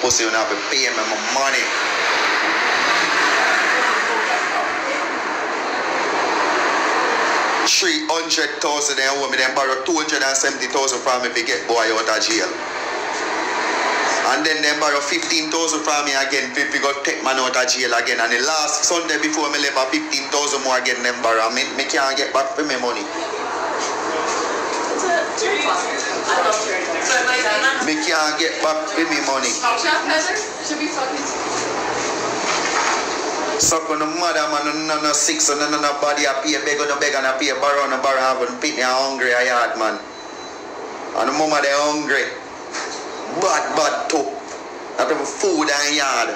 pussy, you have to pay me my money. $300,000 they owe me, then borrow $270,000 from me to get boy out of jail. And then they borrow $15,000 from me again to go take man out of jail again. And the last Sunday before me left, $15,000 more again them borrow. Me can't get back for me money. Me can't get back for me money. Should be fucking. Suck on the mother man, no six, no body, I pay beg and I pay borrow, haven't pit me hungry, I yard man. And the mama they hungry. Bad too. That have food and yard.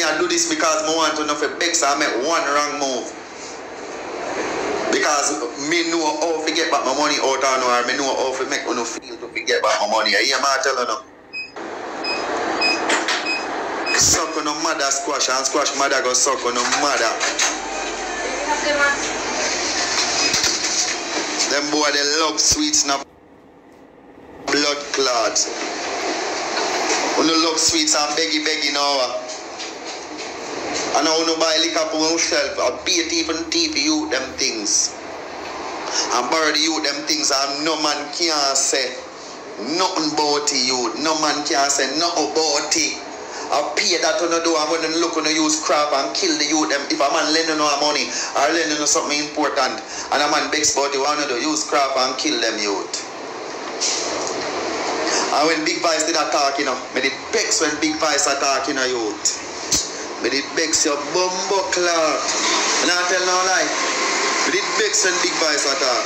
I do this because I want to know if it begs I make one wrong move. Because me know how to get back my money out of nowhere. Me know how to make me feel to get back my money. I hear me tell you now. Suck on the mother squash and squash mother go suck on the mother. Them boy they love sweets and blood clots. When you love sweets and beggy now. And now you buy liquor for yourself. I pay even for you them things. And borrow the youth them things and no man can say nothing about you. No man can say nothing about it. I pay that on the door. I'm going to look on the use crap and kill the youth them. If a man lending no money or lending no something important and a man begs about you, want to use crap and kill them youth. And when Big Vice did attack, you know, me did begs when Big Vice attack, you know, youth. Me did begs your bumbo clock. And I tell no lie. Me did begs when Big Vice attack.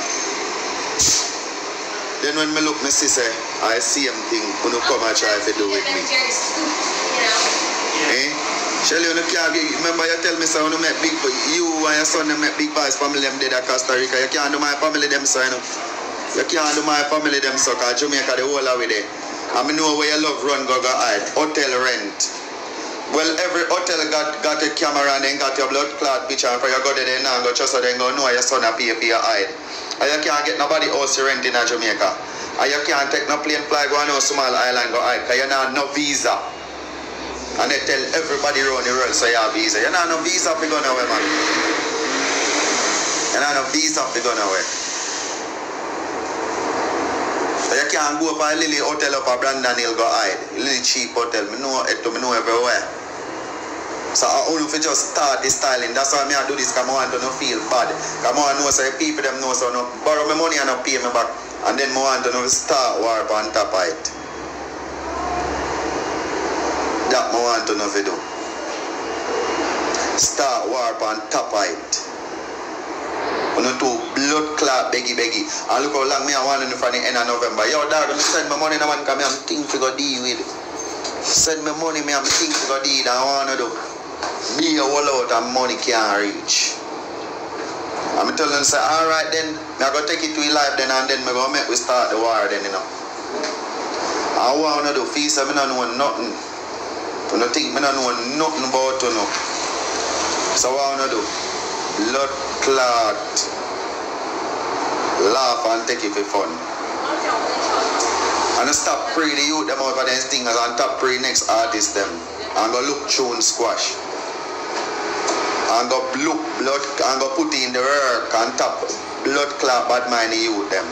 Then when me look, me see say, I see him thing, who no come and try to do with me. Eh? Shelly, you can't be, remember you tell me so you make big, you and your son make Big Vice family them dead at Costa Rica. You can't do my family them so, you know. You can't do my family them so, because Jamaica the whole of it there. And I know where you love run go hide. Hotel rent. Well, every hotel got a camera and then got your blood clot picture and for you go there now and go just so they go know your son a pay for your hide. And you can't get nobody else to rent in Jamaica. And you can't take no plane fly go on no small island go hide because you don't have no visa. And they tell everybody around the world so you have visa. You don't have no visa for going away, man. You don't have no visa for going away. So you can't go for a little hotel up at Brandon Hill go hide. A little cheap hotel. I know everywhere. So I only for just start the styling. That's why I do this because I want to not feel bad. Because I want to know so people them know so no borrow my money and not pay me back. And then I want to know start war on top of it. That I want to know if you do. Start war on top of it. When you do blood clot beggy. And look how long me I want to know from the end of November. Yo dog, me send my money now man because I'm think to go deal with it. Send me money me I'm think to go deal and I want to do. Be a whole out and money can't reach. I'm telling you say alright then, I go take it to your life then and then I go make we start the war then, you know. I want to do feast I don't know nothing. I don't think I don't know nothing about you know. So what I want to do? Blood clot. Laugh and take it for fun. And I stop pray the youth them over these things and top pray next artist them. And go look tune squash. And go look blood and go put in the work and top blood clot bad mind the youth them.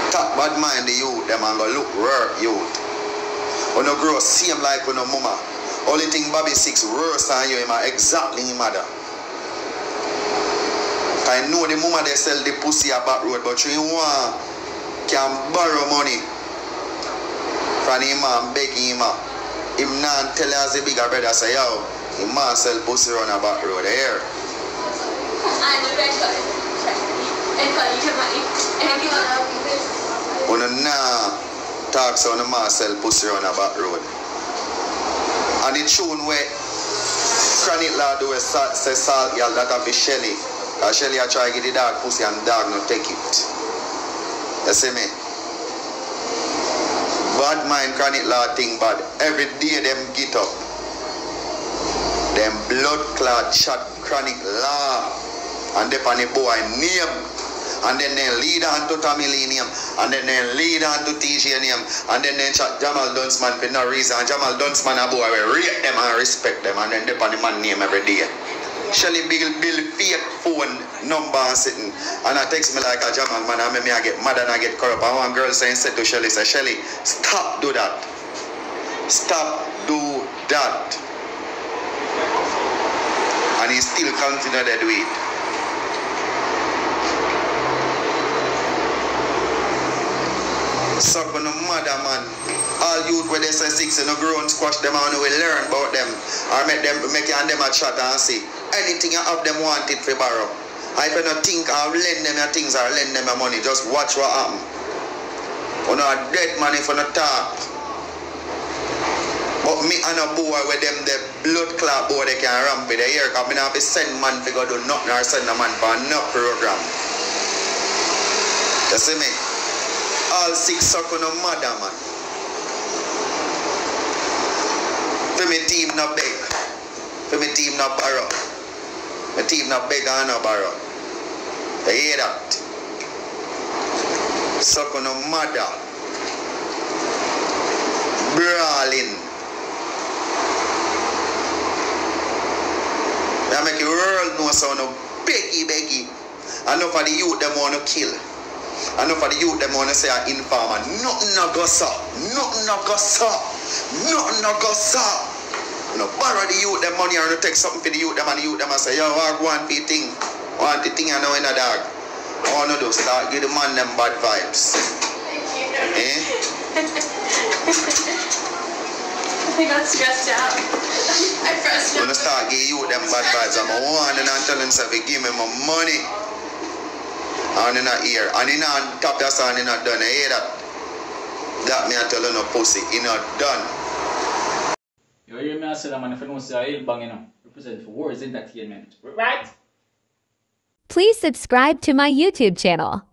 Top bad mind the youth them and go look work youth. When you grow same like when your mama. Only thing Bobby 6 worse than you are exactly your mother. I know the mama they sell the pussy at back road, but you want can borrow money from him and beg him. Him not tell us the bigger brother say yo, he must sell pussy on a back road here. When you nah talk so the man sell pussy on a back road. And the tune where Chronic Lord do say salt y'all that have be Shelly. Because Shelly I try to get the dog pussy and dog no take it. You see me? Bad mind Chronic Lord thing bad. Every day them get up. Them blood clot shot chronic law. And they on the boy name. And then they lead on to Tommy Lee name. And then they lead on to TJ name. And then they shot Jamal Dunsman for no reason. And Jamal Dunsman a boy will rate them and respect them. And then they on the man name every day. Shelly build fake phone number and sitting. And I text me like a Jamal man. And I get mad and I get corrupt. And one girl saying said to Shelly, say, Shelly, stop do that. Stop do that. And he still continue to do it. Suck on the mother, man. All youth where they say 6 and no grown squash them and we learn about them. Or make and them a chat and see. Anything you have them wanted for borrow. I if you not think or lend them your things or lend them your money, just watch what happen. You know a dead man if you not talk. But me and a boy with them the blood clot boy they can ramp with the ear because me not be send man to go do nothing or send a man for no program. You see me? All 6 suck on no mother, man. For me team no beg. For me team no borrow. My team no beg and no borrow. You hear that? Suck on no mother. Brawling. I make the world know so no beggy. Enough of the youth them want to kill. Enough of the youth them want to say an informer. Nothing no go so. Nothing no go so. Nothing no go so. You know, borrow the youth them money or to take something for the youth them and the youth them and say, yo, I want the thing. Want the thing I know in a dog. I want to do start give the man them bad vibes. Eh? I got stressed out. I pressed When I start giving you them bad vibes, I'm one and I'm telling myself, give me my money. And in not ear. And in not top that sound, in not done. You hear that? That me I tell you no pussy, in not done. You hear me I say that man, if you don't say I ain't banging up. Represent for Words Entertainment. Right? Please subscribe to my YouTube channel.